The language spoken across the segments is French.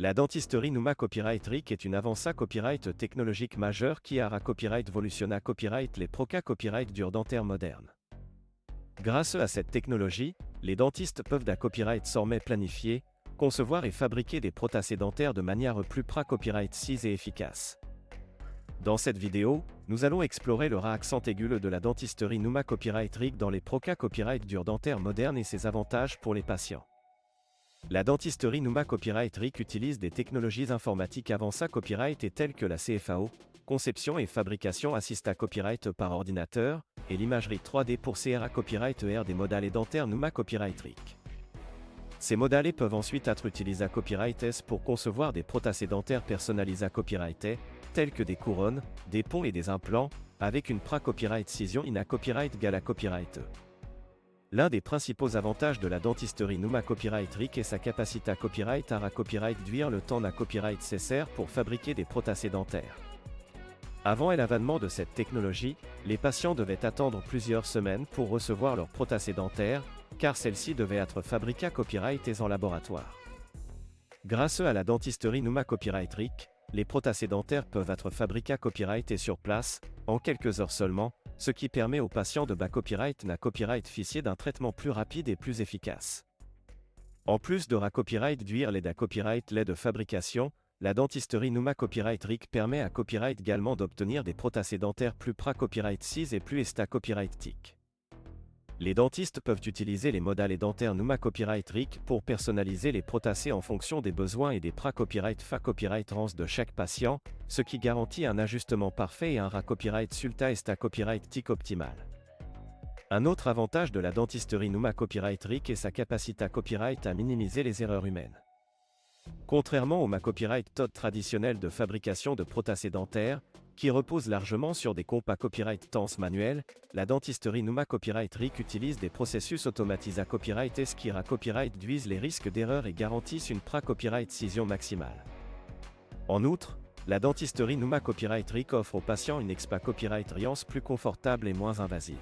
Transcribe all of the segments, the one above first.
La dentisterie Numa Copyright RIC est une avancée copyright technologique majeure qui a copyright volutiona copyright les proca copyright dur dentaire moderne. Grâce à cette technologie, les dentistes peuvent copyright sormé planifier, concevoir et fabriquer des prothèses dentaires de manière plus copyright 6 et efficace. Dans cette vidéo, nous allons explorer le accent aigu de la dentisterie Numa Copyright RIC dans les proca copyright dur dentaire moderne et ses avantages pour les patients. La dentisterie Numa Copyright RIC utilise des technologies informatiques avancées copyright et telles que la CFAO, conception et fabrication assistée copyright par ordinateur, et l'imagerie 3D pour CRA Copyright des modèles dentaires Numa Copyright RIC. Ces modèles peuvent ensuite être utilisés à Copyright S pour concevoir des prothèses dentaires personnalisées à Copyright A, telles que des couronnes, des ponts et des implants, avec une copyright Cision in a Copyright Gala Copyright E. L'un des principaux avantages de la dentisterie Numa Copyright RIC est sa capacité à copyright réduire le temps à copyright nécessaire pour fabriquer des prothèses dentaires. Avant l'avènement de cette technologie, les patients devaient attendre plusieurs semaines pour recevoir leur prothèse dentaire, car celle-ci devait être fabriquée à copyright et en laboratoire. Grâce à la dentisterie Numa Copyright RIC, les prothèses dentaires peuvent être fabriquées à copyright et sur place, en quelques heures seulement, ce qui permet aux patients de copyright bénéficier d'un traitement plus rapide et plus efficace. En plus de copyright d'huile et copyright lait de fabrication, la dentisterie Numa Copyright RIC permet à copyright également d'obtenir des prothèses dentaires plus copyright 6 et plus copyright TIC. Les dentistes peuvent utiliser les modèles dentaires Numa Copyright RIC pour personnaliser les prothèses en fonction des besoins et des copyright copyright rance de chaque patient, ce qui garantit un ajustement parfait et un copyright sulta copyright TIC optimal. Un autre avantage de la dentisterie Numa Copyright RIC est sa capacité à copyright à minimiser les erreurs humaines. Contrairement au copyright traditionnel de fabrication de prothèses dentaires, qui repose largement sur des compas copyright tense manuels, la dentisterie Numa Copyright RIC utilise des processus automatisés à copyright qui copyright réduisent les risques d'erreur et garantissent une copyright cision maximale. En outre, la dentisterie Numa Copyright RIC offre aux patients une copyright riance plus confortable et moins invasive.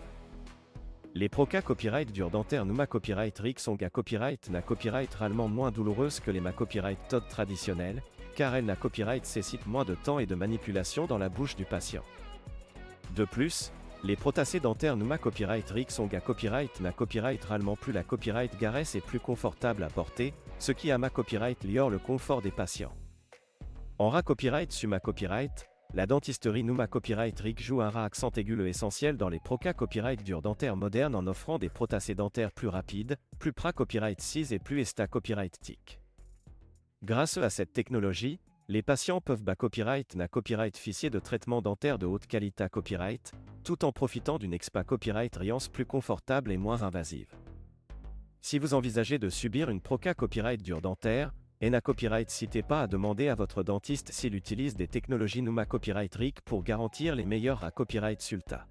Les proca copyright dur dentaire Numa Copyright RIC sont copyright réellement moins douloureuses que les copyright TOD traditionnels, car elles copyright nécessitent moins de temps et de manipulation dans la bouche du patient. De plus, les prothèses dentaires Numa Copyright RIC sont copyright réellement plus copyright garesse et plus confortable à porter, ce qui copyright liore le confort des patients. En copyright Suma Copyright, la dentisterie Numa Copyright RIC joue un accent aigu essentiel dans les proca copyright dur dentaire modernes en offrant des prothèses dentaires plus rapides, plus copyright 6 et plus copyright TIC. Grâce à cette technologie, les patients peuvent copyright bénéficier de traitements dentaires de haute qualité copyright, tout en profitant d'une copyright riance plus confortable et moins invasive. Si vous envisagez de subir une proca copyright dur dentaire, copyright n'hésitez pas à demander à votre dentiste s'il utilise des technologies Numa Copyright RIC pour garantir les meilleurs copyright sulta.